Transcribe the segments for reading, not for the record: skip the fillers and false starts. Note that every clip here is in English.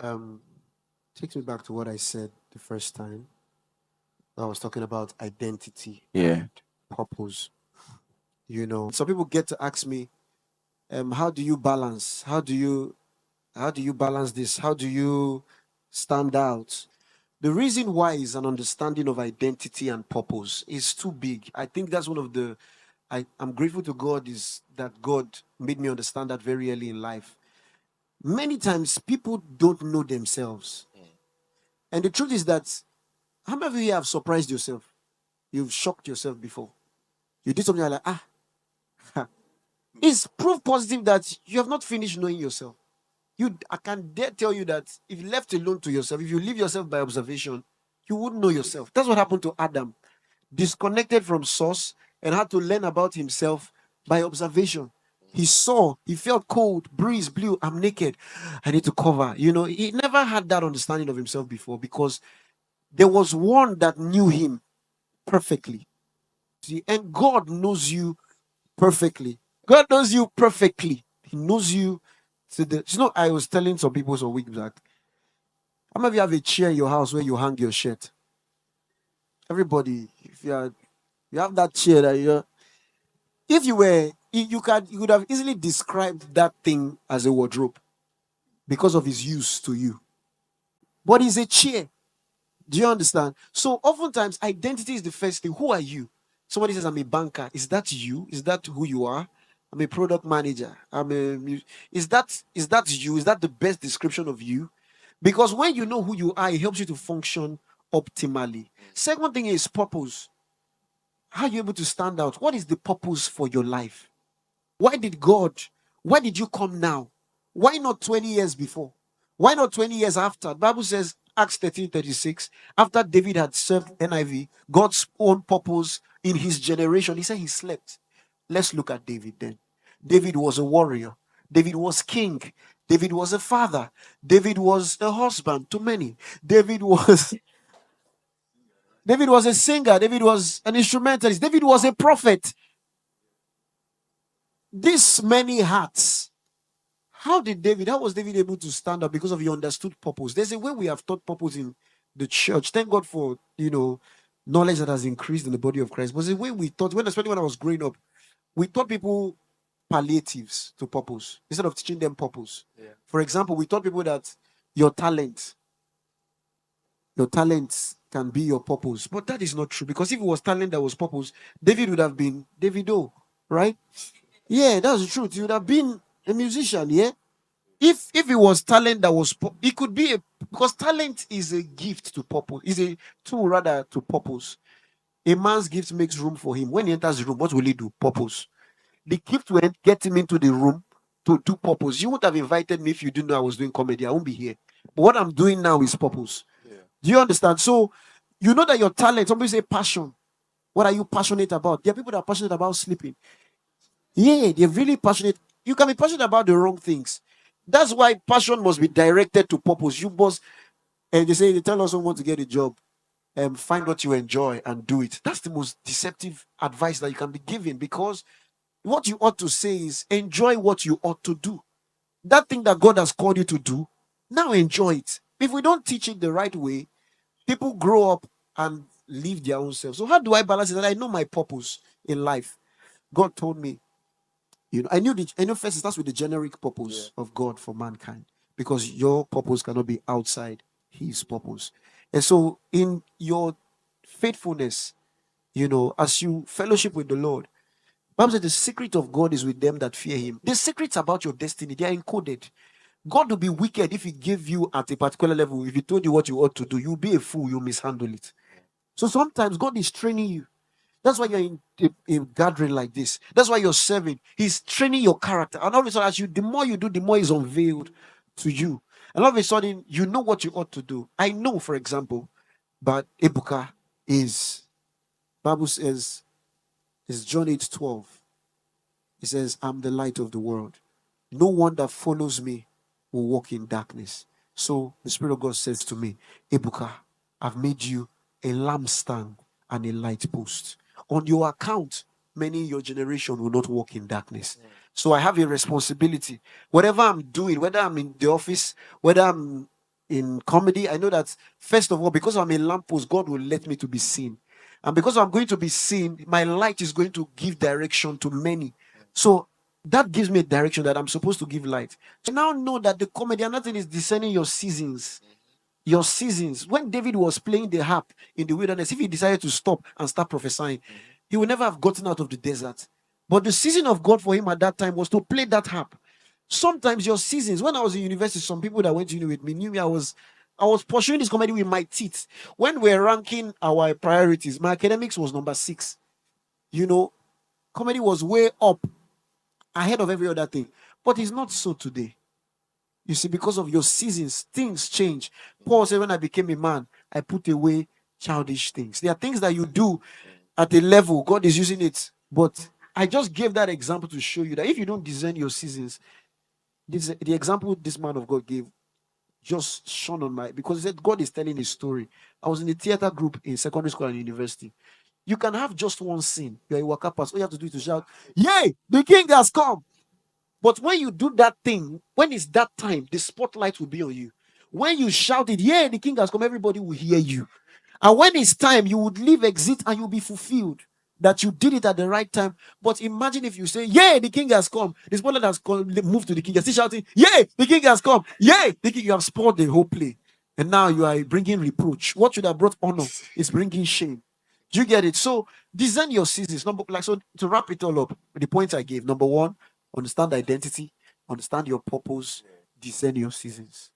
Um, Takes me back to what I said the first time. I was talking about identity Yeah. and purpose. Some people get to ask me, how do you balance? How do you balance this? How do you stand out? The reason why is an understanding of identity and purpose is too big. I think that's one of the I'm grateful to God is that God made me understand that very early in life. Many times people don't know themselves. And the truth is that how many of you have surprised yourself? You've shocked yourself before. You did something like, it's proof positive that you have not finished knowing yourself. I can dare tell you that if you left alone to yourself, if you leave yourself by observation, you wouldn't know yourself. That's what happened to Adam. Disconnected from source and had to learn about himself by observation. He saw, he felt cold, breeze blew, I'm naked. I need to cover. He never had that understanding of himself before because there was one that knew him perfectly. See, and God knows you perfectly. God knows you perfectly. He knows you to the. I was telling some people some weeks back. How many of you have a chair in your house where you hang your shirt? Everybody, if you have that chair that if you were, you could have easily described that thing as a wardrobe because of its use to you. But it's a chair. Do you understand? So oftentimes identity is the first thing. Who are you? Somebody says, I'm a banker. Is that you? Is that who you are? I'm a product manager. Is that you? Is that the best description of you? Because when you know who you are, it helps you to function optimally. Second thing is purpose. How are you able to stand out? What is the purpose for your life? Why did you come now? Why not 20 years before? Why not 20 years after? The Bible says, Acts 13:36, after David had served NIV, God's own purpose in his generation, he said he slept. Let's look at David then. David was a warrior. David was king. David was a father. David was a husband to many. David was a singer. David was an instrumentalist. David was a prophet. These many hats. How was David able to stand up? Because of he understood purpose. There's a way we have taught purpose in the church. Thank God for, knowledge that has increased in the body of Christ. But the way we taught, especially when I was growing up, we taught people palliatives to purpose instead of teaching them purpose. Yeah. For example, we taught people that your talent can be your purpose. But that is not true, because if it was talent that was purpose, David would have been Davido, right? Yeah, that's the truth. He would have been a musician, yeah? If it was talent that was, it could be because talent is a gift to purpose, is a tool rather to purpose. A man's gift makes room for him. When he enters the room, what will he do? Purpose. The gift will get him into the room to do purpose. You would have invited me if you didn't know I was doing comedy. I won't be here. But what I'm doing now is purpose. Yeah. Do you understand? So you know that your talent, somebody say passion. What are you passionate about? There are people that are passionate about sleeping. Yeah, they're really passionate. You can be passionate about the wrong things. That's why passion must be directed to purpose. You must, and they tell us someone to get a job and find what you enjoy and do it. That's the most deceptive advice that you can be given, because what you ought to say is enjoy what you ought to do. That thing that God has called you to do, now enjoy it. If we don't teach it the right way, people grow up and live their own self. So how do I balance it? That I know my purpose in life. God told me, I know first it starts with the generic purpose of God for mankind, because your purpose cannot be outside his purpose. And so in your faithfulness, as you fellowship with the Lord, Bible says the secret of God is with them that fear him. The secrets about your destiny, they are encoded. God will be wicked if he gave you at a particular level. If he told you what you ought to do, you'll be a fool, you'll mishandle it. So sometimes God is training you. That's why you're in a gathering like this. That's why you're serving. He's training your character. And all of a sudden, the more you do, the more is unveiled to you. And all of a sudden, you know what you ought to do. I know, for example, but Ebuka is, Bible says, is John 8:12. It says, I'm the light of the world. No one that follows me will walk in darkness. So the Spirit of God says to me, Ebuka, I've made you a lampstand and a light post. On your account, many in your generation will not walk in darkness. So I have a responsibility. Whatever I'm doing, whether I'm in the office, whether I'm in comedy, I know that first of all, because I'm a lamppost, God will let me to be seen. And because I'm going to be seen, my light is going to give direction to many. So that gives me a direction that I'm supposed to give light. So I now know that the comedy, another thing is discerning your seasons. Your seasons. When David was playing the harp in the wilderness, if he decided to stop and start prophesying, he would never have gotten out of the desert. But the season of God for him at that time was to play that harp. Sometimes your seasons, when I was in university, some people that went to uni with me knew me. I was pursuing this comedy with my teeth. When we're ranking our priorities, my academics was number 6. You know, comedy was way up ahead of every other thing. But it's not so today. You see, because of your seasons, things change. Paul said, when I became a man, I put away childish things. There are things that you do at a level, God is using it. But I just gave that example to show you that if you don't discern your seasons, the example this man of God gave just shone on my, because he said God is telling his story. I was in a theater group in secondary school and university. You can have just one scene. You're a worker pass. All you have to do is to shout, "Yay, the king has come." But when you do that thing, when it's that time, the spotlight will be on you. When you shout it, "Yeah, the king has come," everybody will hear you. And when it's time, you would leave exit and you'll be fulfilled that you did it at the right time. But imagine if you say, "Yeah, the king has come." The spotlight has come, move to the king. You're still shouting, "Yeah, the king has come. Yeah, the king." You have spoiled the whole play. And now you are bringing reproach. What should have brought honor is bringing shame. Do you get it? So design your seasons. So to wrap it all up, the points I gave. Number 1, understand identity, understand your purpose, design your seasons.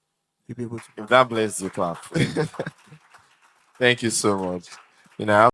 You'll be able to. If that bless the clap. Thank you so much. You know,